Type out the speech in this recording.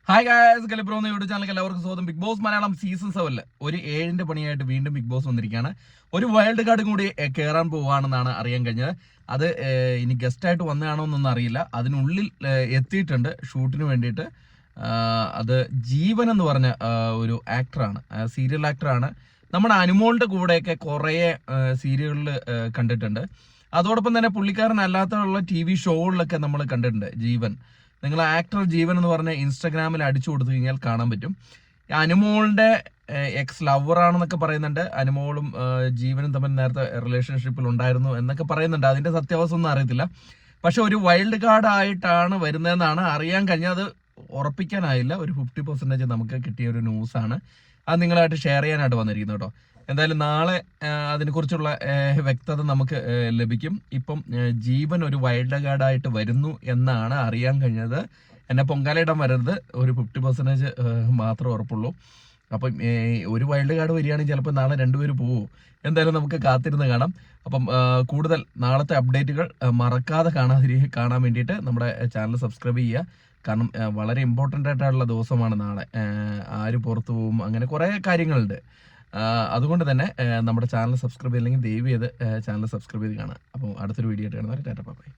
Hi guys, കലിബ്രോ എന്ന YouTube ചാനലിലേക്ക് എല്ലാവർക്കും സ്വാഗതം. ബിഗ് ബോസ് മലയാളം സീസൺ 7 ഒരു 7ന്റെ പണിയായിട്ട് വീണ്ടും ബിഗ് ബോസ് വന്നിരിക്കുകയാണ്. ഒരു വൈൽഡ് കാർഡും കൂടി കയറാൻ പോവുകയാണെന്നാണ് അറിയാൻ കഴിഞ്ഞത്. അത് ഇനി ഗസ്റ്റായിട്ട് വന്നതാണോ എന്നൊന്നും അറിയില്ല. അതിനുള്ളിൽ എത്തിയിട്ടുണ്ട് ഷൂട്ടിന് വേണ്ടിയിട്ട്. അത് ജീവൻ എന്ന് പറഞ്ഞ ഒരു ആക്ടറാണ്, സീരിയൽ ആക്ടറാണ്. നമ്മുടെ അനുമോളുടെ കൂടെയൊക്കെ കുറേ സീരിയലുകളിൽ കണ്ടിട്ടുണ്ട്. അതോടൊപ്പം തന്നെ പുള്ളിക്കാരനല്ലാത്തുള്ള TV ഷോകളിലൊക്കെ നമ്മൾ കണ്ടിട്ടുണ്ട് ജീവൻ. നിങ്ങൾ ആക്ടർ ജീവൻ എന്ന് പറഞ്ഞ ഇൻസ്റ്റാഗ്രാമിൽ അടിച്ചു കൊടുത്തു കഴിഞ്ഞാൽ കാണാൻ പറ്റും. അനുമോളുടെ എക്സ് ലവറാണെന്നൊക്കെ പറയുന്നുണ്ട്. അനുമോളും ജീവനും തമ്മിൽ നേരത്തെ റിലേഷൻഷിപ്പിൽ ഉണ്ടായിരുന്നു എന്നൊക്കെ പറയുന്നുണ്ട്. അതിന്റെ സത്യാവസ്ഥ ഒന്നും അറിയത്തില്ല. പക്ഷെ ഒരു വൈൽഡ് കാർഡ് ആയിട്ടാണ് വരുന്നതെന്നാണ് അറിയാൻ കഴിഞ്ഞത്. അത് ഉറപ്പിക്കാനായില്ല. ഒരു 50% നമുക്ക് കിട്ടിയ ഒരു ന്യൂസാണ്. അത് നിങ്ങളായിട്ട് ഷെയർ ചെയ്യാനായിട്ട് വന്നിരിക്കുന്നു കേട്ടോ. എന്തായാലും നാളെ അതിനെക്കുറിച്ചുള്ള വ്യക്തത നമുക്ക് ലഭിക്കും. ഇപ്പം ജീവൻ ഒരു വൈൽഡ് കാർഡായിട്ട് വരുന്നു എന്നാണ് അറിയാൻ കഴിഞ്ഞത്. എന്നെ പൊങ്കാലയിടാൻ വരരുത്, ഒരു 50% മാത്രമേ ഉറപ്പുള്ളൂ. അപ്പം ഒരു വൈൽഡ് കാർഡ് വരികയാണെങ്കിൽ ചിലപ്പോൾ നാളെ രണ്ടുപേര് പോവും. എന്തായാലും നമുക്ക് കാത്തിരുന്ന് കാണാം. അപ്പം കൂടുതൽ നാളത്തെ അപ്ഡേറ്റുകൾ മറക്കാതെ കാണാൻ വേണ്ടിയിട്ട് നമ്മുടെ ചാനൽ സബ്സ്ക്രൈബ് ചെയ്യുക. കാരണം വളരെ ഇമ്പോർട്ടൻ്റ് ആയിട്ടുള്ള ദിവസമാണ് നാളെ. ആര് പുറത്തു പോവും, അങ്ങനെ കുറേ കാര്യങ്ങളുണ്ട്. അതുകൊണ്ട് തന്നെ നമ്മുടെ ചാനൽ സബ്സ്ക്രൈബ് ചെയ്തില്ലെങ്കിൽ ദയവ് ചെയ്ത് ചാനൽ സബ്സ്ക്രൈബ് ചെയ്ത് കാണാം. അപ്പോൾ അടുത്തൊരു വീഡിയോ ആയിട്ട് കാണുന്നവരെ ടാറ്റ ബൈ.